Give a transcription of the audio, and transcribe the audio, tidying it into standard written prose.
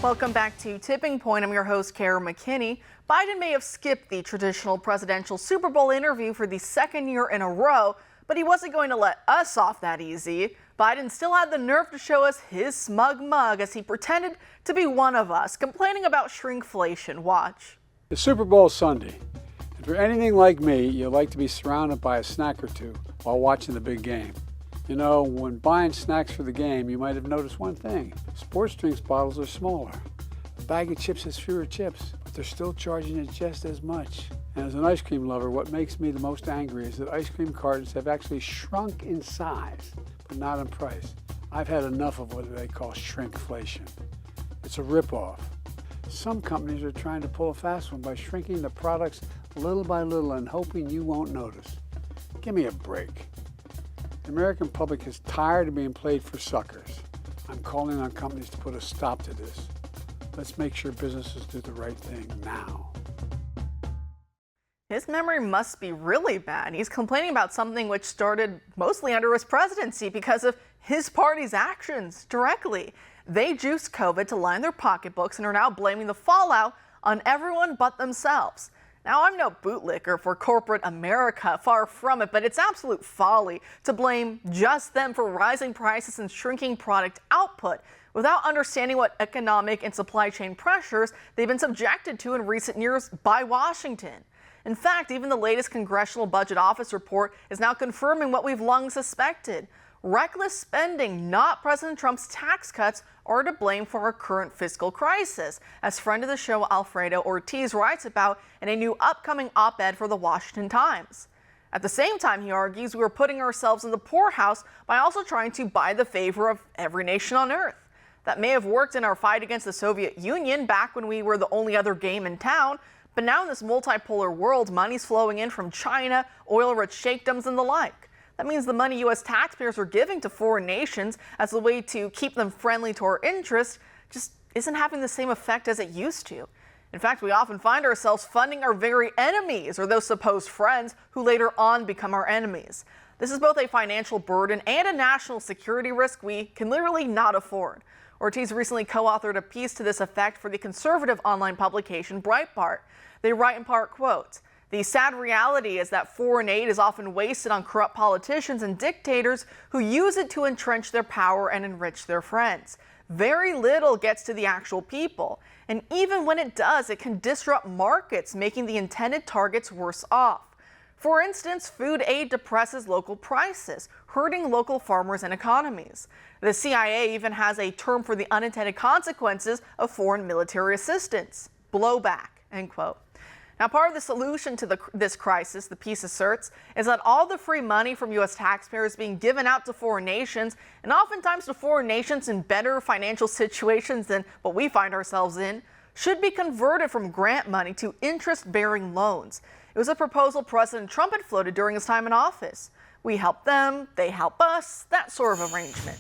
Welcome back to Tipping Point. I'm your host, Kara McKinney. Biden may have skipped the traditional presidential Super Bowl interview for the second year in a row, but he wasn't going to let us off that easy. Biden still had the nerve to show us his smug mug as he pretended to be one of us, complaining about shrinkflation. Watch. The Super Bowl Sunday. If you're anything like me, you like to be surrounded by a snack or two while watching the big game. You know, when buying snacks for the game, you might have noticed one thing. Sports drinks bottles are smaller. A bag of chips has fewer chips, but they're still charging you just as much. And as an ice cream lover, what makes me the most angry is that ice cream cartons have actually shrunk in size, but not in price. I've had enough of what they call shrinkflation. It's a ripoff. Some companies are trying to pull a fast one by shrinking the products little by little and hoping you won't notice. Give me a break. The American public is tired of being played for suckers. I'm calling on companies to put a stop to this. Let's make sure businesses do the right thing now. His memory must be really bad. He's complaining about something which started mostly under his presidency because of his party's actions directly. They juiced COVID to line their pocketbooks and are now blaming the fallout on everyone but themselves. Now, I'm no bootlicker for corporate America, far from it, but it's absolute folly to blame just them for rising prices and shrinking product output without understanding what economic and supply chain pressures they've been subjected to in recent years by Washington. In fact, even the latest Congressional Budget Office report is now confirming what we've long suspected. Reckless spending, not President Trump's tax cuts, are to blame for our current fiscal crisis, as friend of the show Alfredo Ortiz writes about in a new upcoming op-ed for the Washington Times. At the same time, he argues, we are putting ourselves in the poorhouse by also trying to buy the favor of every nation on earth. That may have worked in our fight against the Soviet Union back when we were the only other game in town, but now in this multipolar world, money's flowing in from China, oil-rich sheikdoms, and the like. That means the money U.S. taxpayers are giving to foreign nations as a way to keep them friendly to our interests just isn't having the same effect as it used to. In fact, we often find ourselves funding our very enemies or those supposed friends who later on become our enemies. This is both a financial burden and a national security risk we can literally not afford. Ortiz recently co-authored a piece to this effect for the conservative online publication Breitbart. They write in part, quote, "The sad reality is that foreign aid is often wasted on corrupt politicians and dictators who use it to entrench their power and enrich their friends. Very little gets to the actual people. And even when it does, it can disrupt markets, making the intended targets worse off. For instance, food aid depresses local prices, hurting local farmers and economies. The CIA even has a term for the unintended consequences of foreign military assistance: blowback," end quote. Now, part of the solution to this crisis, the piece asserts, is that all the free money from U.S. taxpayers being given out to foreign nations, and oftentimes to foreign nations in better financial situations than what we find ourselves in, should be converted from grant money to interest-bearing loans. It was a proposal President Trump had floated during his time in office. We help them, they help us, that sort of arrangement.